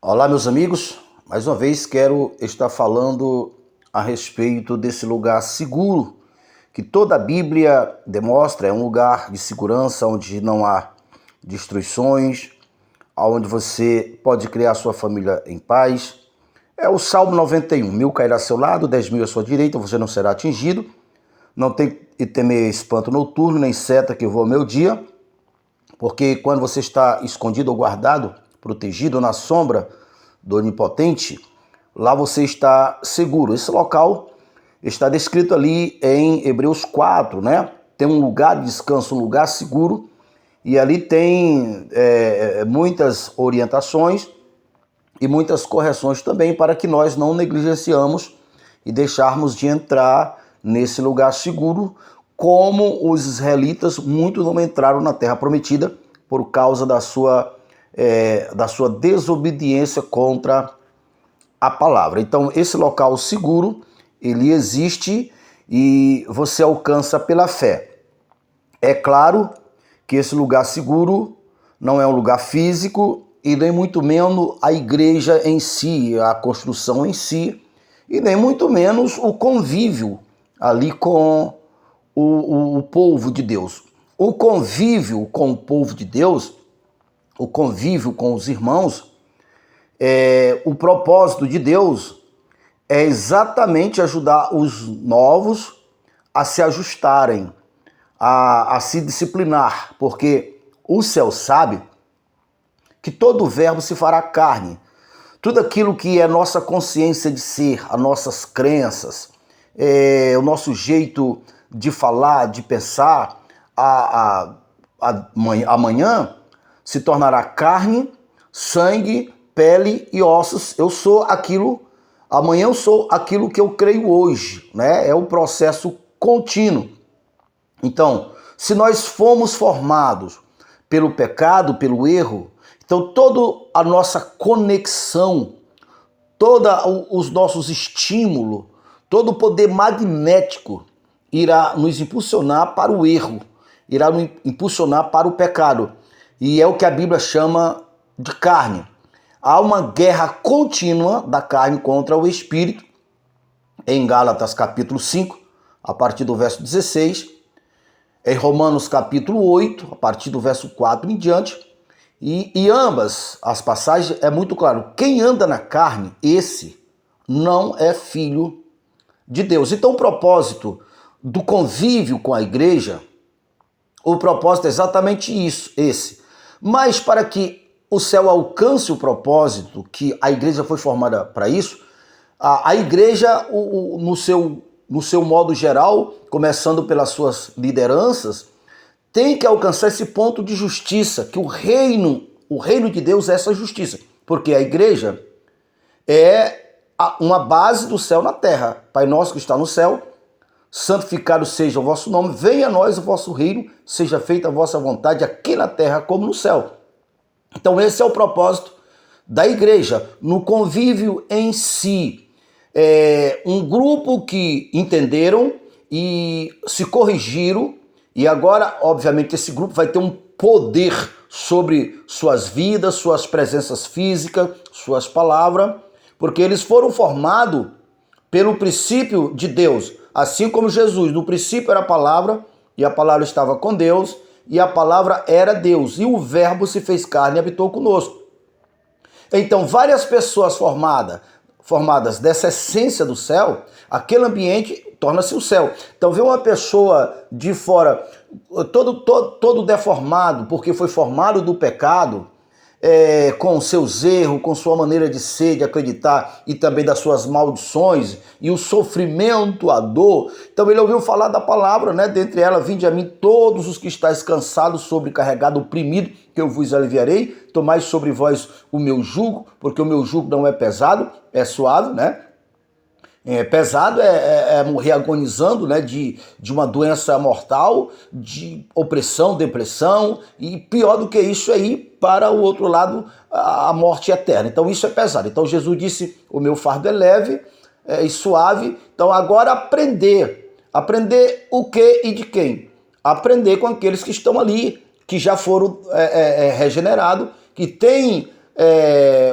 Olá, meus amigos. Mais uma vez quero estar falando a respeito desse lugar seguro que toda a Bíblia demonstra. É um lugar de segurança onde não há destruições, onde você pode criar sua família em paz. É o Salmo 91. 1.000 cairá ao seu lado, 10.000 à sua direita, você não será atingido. Não tem que temer espanto noturno, nem seta que voa ao meu dia, porque quando você está escondido ou guardado, protegido na sombra do Onipotente, lá você está seguro. Esse local está descrito ali em Hebreus 4, né? Tem um lugar de descanso, um lugar seguro, e ali tem muitas orientações e muitas correções também para que nós não negligenciamos e deixarmos de entrar nesse lugar seguro, como os israelitas muito não entraram na terra prometida por causa da sua desobediência contra a palavra. Então, esse local seguro, ele existe e você alcança pela fé. É claro que esse lugar seguro não é um lugar físico e nem muito menos a igreja em si, a construção em si, e nem muito menos o convívio ali com o povo de Deus. O convívio com o povo de Deus, o convívio com os irmãos, o propósito de Deus é exatamente ajudar os novos a se ajustarem, a se disciplinar, porque o céu sabe que todo verbo se fará carne. Tudo aquilo que é nossa consciência de ser, as nossas crenças, o nosso jeito de falar, de pensar, amanhã se tornará carne, sangue, pele e ossos. Eu sou aquilo, amanhã eu sou aquilo que eu creio hoje, né? É um processo contínuo. Então, se nós fomos formados pelo pecado, pelo erro, então toda a nossa conexão, todos os nossos estímulos, todo o poder magnético irá nos impulsionar para o erro, irá nos impulsionar para o pecado. E é o que a Bíblia chama de carne. Há uma guerra contínua da carne contra o espírito, em Gálatas capítulo 5, a partir do verso 16, em Romanos capítulo 8, a partir do verso 4 em diante, e ambas as passagens é muito claro, quem anda na carne, esse não é filho de Deus. Então o propósito do convívio com a igreja, o propósito é exatamente isso, esse. Mas para que o céu alcance o propósito, que a igreja foi formada para isso, a igreja, no seu modo geral, começando pelas suas lideranças, tem que alcançar esse ponto de justiça, que o reino de Deus é essa justiça. Porque a igreja é uma base do céu na terra. Pai nosso que está no céu, santificado seja o vosso nome, venha a nós o vosso reino, seja feita a vossa vontade aqui na terra como no céu. Então esse é o propósito da igreja, no convívio em si. Um grupo que entenderam e se corrigiram, e agora, obviamente, esse grupo vai ter um poder sobre suas vidas, suas presenças físicas, suas palavras, porque eles foram formados pelo princípio de Deus, assim como Jesus. No princípio era a palavra, e a palavra estava com Deus, e a palavra era Deus, e o verbo se fez carne e habitou conosco. Então, várias pessoas formadas dessa essência do céu, aquele ambiente torna-se o céu. Então, ver uma pessoa de fora todo deformado, porque foi formado do pecado, com seus erros, com sua maneira de ser, de acreditar e também das suas maldições e o sofrimento, a dor. Então ele ouviu falar da palavra, né? Dentre elas, vinde a mim todos os que estáis cansados, sobrecarregados, oprimidos, que eu vos aliviarei. Tomai sobre vós o meu jugo, porque o meu jugo não é pesado, é suave, né? Pesado é morrer agonizando, né, de uma doença mortal, de opressão, depressão, e pior do que isso é ir para o outro lado, a morte eterna. Então isso é pesado. Então Jesus disse, o meu fardo é leve e suave. Então agora aprender o que e de quem? Aprender com aqueles que estão ali, que já foram regenerados, que têm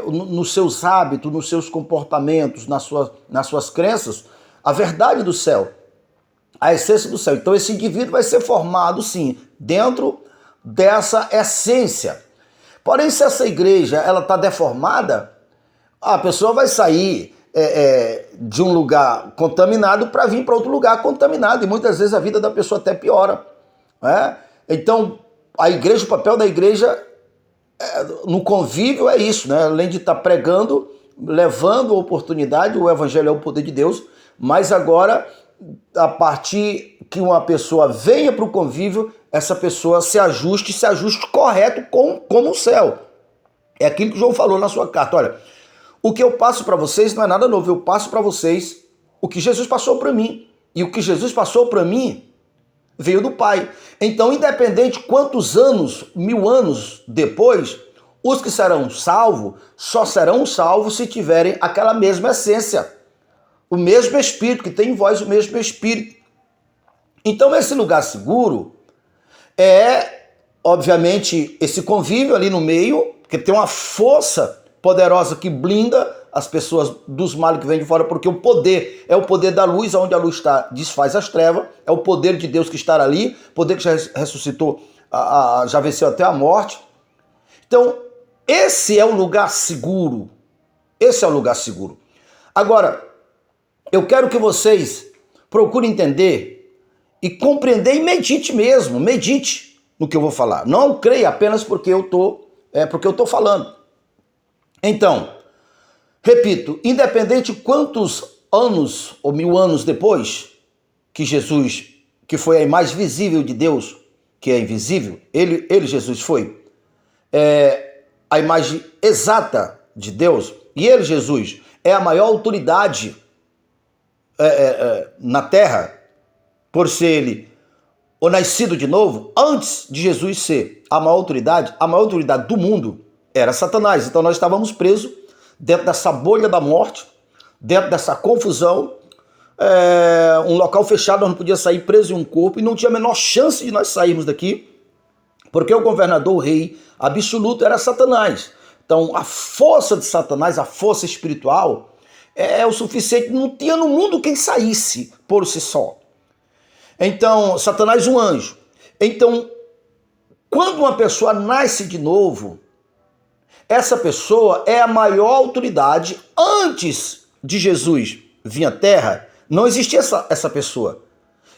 nos seus hábitos, nos seus comportamentos, nas suas crenças, a verdade do céu, a essência do céu. Então esse indivíduo vai ser formado, sim, dentro dessa essência. Porém, se essa igreja ela está deformada, a pessoa vai sair de um lugar contaminado para vir para outro lugar contaminado, e muitas vezes a vida da pessoa até piora, né? Então, a igreja, o papel da igreja no convívio é isso, né? Além de estar pregando, levando a oportunidade, o evangelho é o poder de Deus, mas agora, a partir que uma pessoa venha para o convívio, essa pessoa se ajuste correto como o céu. É aquilo que João falou na sua carta. Olha, o que eu passo para vocês não é nada novo, eu passo para vocês o que Jesus passou para mim. E o que Jesus passou para mim veio do Pai. Então, independente quantos anos, 1000 anos depois, os que serão salvos só serão salvos se tiverem aquela mesma essência, o mesmo Espírito, que tem em vós o mesmo Espírito. Então, esse lugar seguro é, obviamente, esse convívio ali no meio, que tem uma força poderosa que blinda as pessoas dos males que vêm de fora, porque o poder é o poder da luz, onde a luz está, desfaz as trevas, é o poder de Deus que está ali, poder que já ressuscitou, já venceu até a morte. Então, esse é o lugar seguro. Esse é o lugar seguro. Agora, eu quero que vocês procurem entender e compreender e medite mesmo, medite no que eu vou falar. Não creia apenas porque eu tô falando. Então, repito, independente de quantos anos ou 1000 anos depois que Jesus, que foi a imagem visível de Deus, que é invisível, ele Jesus foi a imagem exata de Deus, e ele, Jesus, é a maior autoridade na terra, por ser ele o nascido de novo. Antes de Jesus ser a maior autoridade do mundo era Satanás. Então nós estávamos presos dentro dessa bolha da morte, dentro dessa confusão, um local fechado, nós não podíamos sair preso em um corpo, e não tinha a menor chance de nós sairmos daqui, porque o governador, o rei absoluto era Satanás. Então a força de Satanás, a força espiritual, é o suficiente, não tinha no mundo quem saísse por si só. Então, Satanás, um anjo. Então, quando uma pessoa nasce de novo, essa pessoa é a maior autoridade. Antes de Jesus vir à Terra, não existia essa pessoa.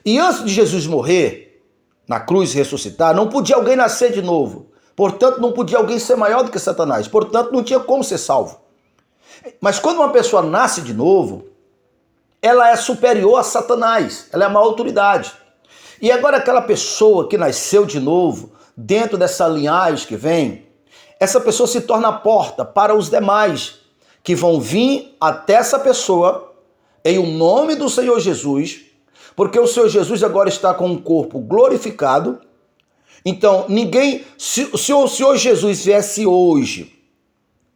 E antes de Jesus morrer na cruz e ressuscitar, não podia alguém nascer de novo. Portanto, não podia alguém ser maior do que Satanás. Portanto, não tinha como ser salvo. Mas quando uma pessoa nasce de novo, ela é superior a Satanás. Ela é a maior autoridade. E agora aquela pessoa que nasceu de novo, dentro dessa linhagem que vem, essa pessoa se torna a porta para os demais que vão vir até essa pessoa em o nome do Senhor Jesus, porque o Senhor Jesus agora está com um corpo glorificado. Então, se o Senhor Jesus viesse hoje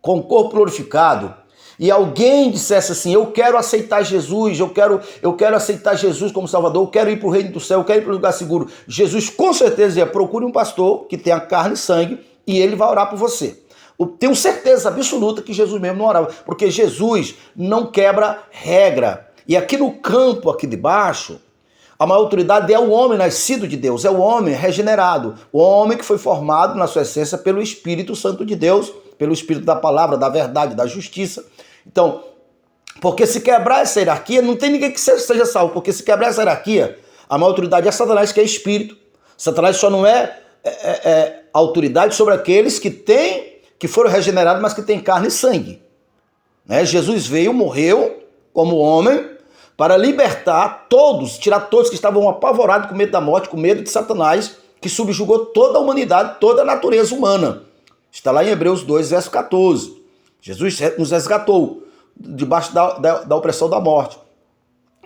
com o corpo glorificado e alguém dissesse assim, eu quero aceitar Jesus, eu quero aceitar Jesus como Salvador, eu quero ir para o reino do céu, eu quero ir para o lugar seguro, Jesus com certeza ia procure um pastor que tenha carne e sangue e ele vai orar por você. Eu tenho certeza absoluta que Jesus mesmo não orava, porque Jesus não quebra regra. E aqui no campo, aqui de baixo, a maior autoridade é o homem nascido de Deus, é o homem regenerado, o homem que foi formado na sua essência pelo Espírito Santo de Deus, pelo Espírito da palavra, da verdade, da justiça. Então, porque se quebrar essa hierarquia, não tem ninguém que seja salvo, porque se quebrar essa hierarquia, a maior autoridade é Satanás, que é Espírito. Satanás só não é autoridade sobre aqueles que foram regenerados, mas que têm carne e sangue. Né? Jesus veio, morreu como homem, para libertar todos, tirar todos que estavam apavorados com medo da morte, com medo de Satanás, que subjugou toda a humanidade, toda a natureza humana. Está lá em Hebreus 2, verso 14. Jesus nos resgatou debaixo da opressão da morte.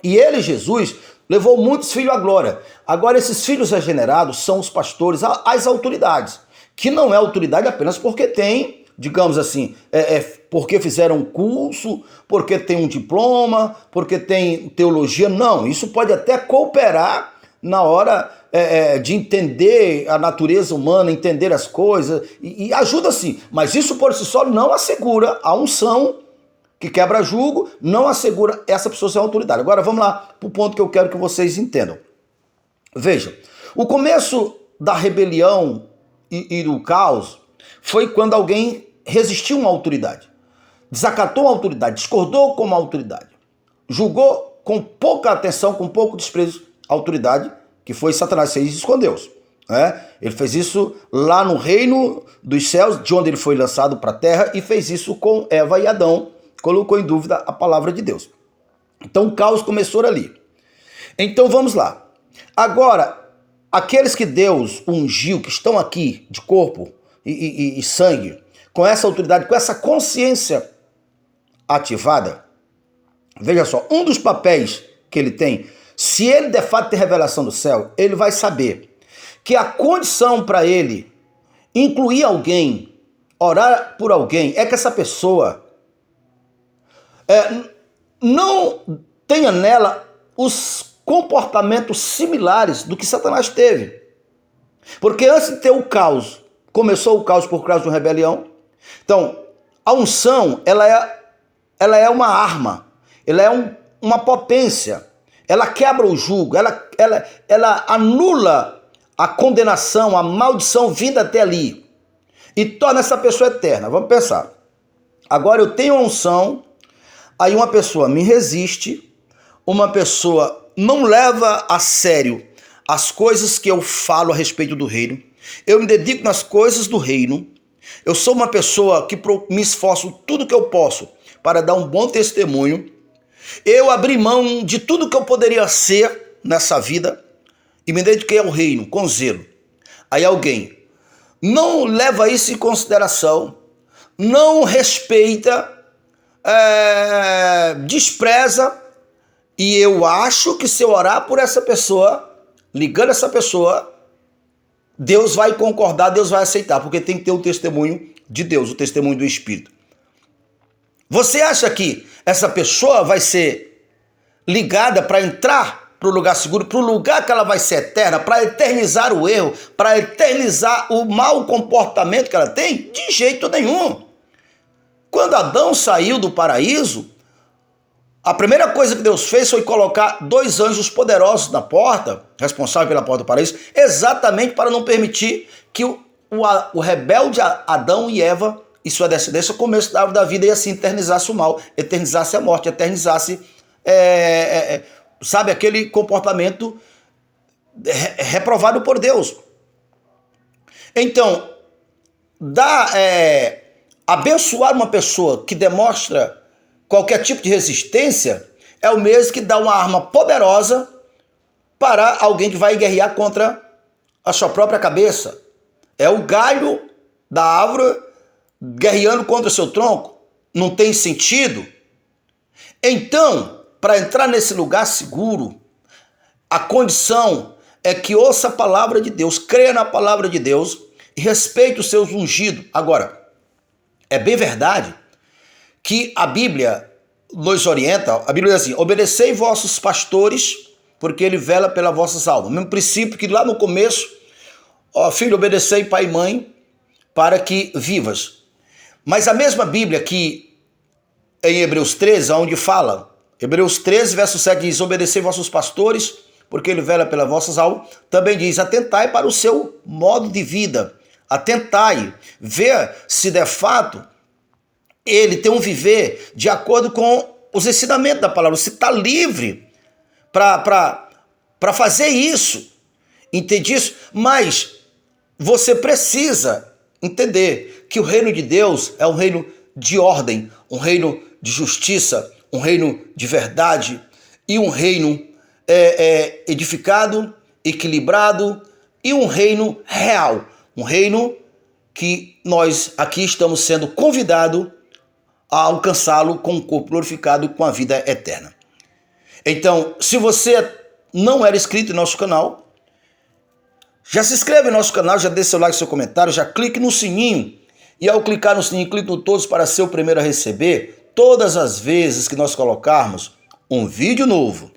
E ele, Jesus, levou muitos filhos à glória. Agora, esses filhos regenerados são os pastores, as autoridades, que não é autoridade apenas porque tem, digamos assim, porque fizeram um curso, porque tem um diploma, porque tem teologia. Não, isso pode até cooperar na hora de entender a natureza humana, entender as coisas, e ajuda sim, mas isso por si só não assegura a unção que quebra julgo, não assegura essa pessoa ser autoridade. Agora vamos lá para o ponto que eu quero que vocês entendam. Veja, o começo da rebelião e do caos foi quando alguém resistiu a uma autoridade, desacatou a autoridade, discordou com a autoridade, julgou com pouca atenção, com pouco desprezo a autoridade, que foi Satanás, fez isso com Deus. Ele fez isso lá no reino dos céus, de onde ele foi lançado para a terra, e fez isso com Eva e Adão, colocou em dúvida a palavra de Deus. Então o caos começou ali. Então vamos lá. Agora, aqueles que Deus ungiu, que estão aqui de corpo e sangue, com essa autoridade, com essa consciência ativada, veja só, um dos papéis que ele tem, se ele de fato tem revelação do céu, ele vai saber que a condição para ele incluir alguém, orar por alguém, é que essa pessoa não tenha nela os comportamentos similares do que Satanás teve. Porque antes de ter o caos, começou o caos por causa de uma rebelião. Então, a unção, ela é uma arma, ela é uma potência, ela quebra o jugo, ela anula a condenação, a maldição vinda até ali e torna essa pessoa eterna. Vamos pensar. Agora eu tenho a unção, aí uma pessoa me resiste, uma pessoa não leva a sério as coisas que eu falo a respeito do reino, eu me dedico nas coisas do reino, eu sou uma pessoa que me esforço tudo que eu posso para dar um bom testemunho, eu abri mão de tudo que eu poderia ser nessa vida e me dediquei ao reino com zelo. Aí alguém não leva isso em consideração, não respeita, despreza, e eu acho que se eu orar por essa pessoa, ligando essa pessoa, Deus vai concordar, Deus vai aceitar, porque tem que ter o testemunho de Deus, o testemunho do Espírito. Você acha que essa pessoa vai ser ligada para entrar para o lugar seguro, para o lugar que ela vai ser eterna, para eternizar o erro, para eternizar o mau comportamento que ela tem? De jeito nenhum. Quando Adão saiu do paraíso, a primeira coisa que Deus fez foi colocar 2 anjos poderosos na porta, responsável pela porta do paraíso, exatamente para não permitir que o rebelde Adão e Eva e sua descendência comessem da árvore da vida e assim eternizasse o mal, eternizasse a morte, eternizasse, sabe, aquele comportamento reprovado por Deus. Então, abençoar uma pessoa que demonstra qualquer tipo de resistência é o mesmo que dá uma arma poderosa para alguém que vai guerrear contra a sua própria cabeça. É o galho da árvore guerreando contra o seu tronco. Não tem sentido. Então, para entrar nesse lugar seguro, a condição é que ouça a palavra de Deus, creia na palavra de Deus e respeite os seus ungidos. Agora, é bem verdade que a Bíblia nos orienta, a Bíblia diz assim: obedecei vossos pastores, porque ele vela pelas vossas almas. O mesmo princípio que lá no começo, filho, obedecei pai e mãe, para que vivas. Mas a mesma Bíblia que em Hebreus 13, onde fala, Hebreus 13, verso 7 diz: obedecei vossos pastores, porque ele vela pelas vossas almas, também diz: atentai para o seu modo de vida, atentai, ver se de fato ele tem um viver de acordo com os ensinamentos da palavra. Você está livre para fazer isso, entende isso? Mas você precisa entender que o reino de Deus é um reino de ordem, um reino de justiça, um reino de verdade e um reino edificado, equilibrado e um reino real, um reino que nós aqui estamos sendo convidados a alcançá-lo com um corpo glorificado, com a vida eterna. Então, se você não era inscrito em nosso canal, já se inscreve no nosso canal, já deixa seu like, seu comentário, já clique no sininho. E ao clicar no sininho, clique no todos para ser o primeiro a receber todas as vezes que nós colocarmos um vídeo novo.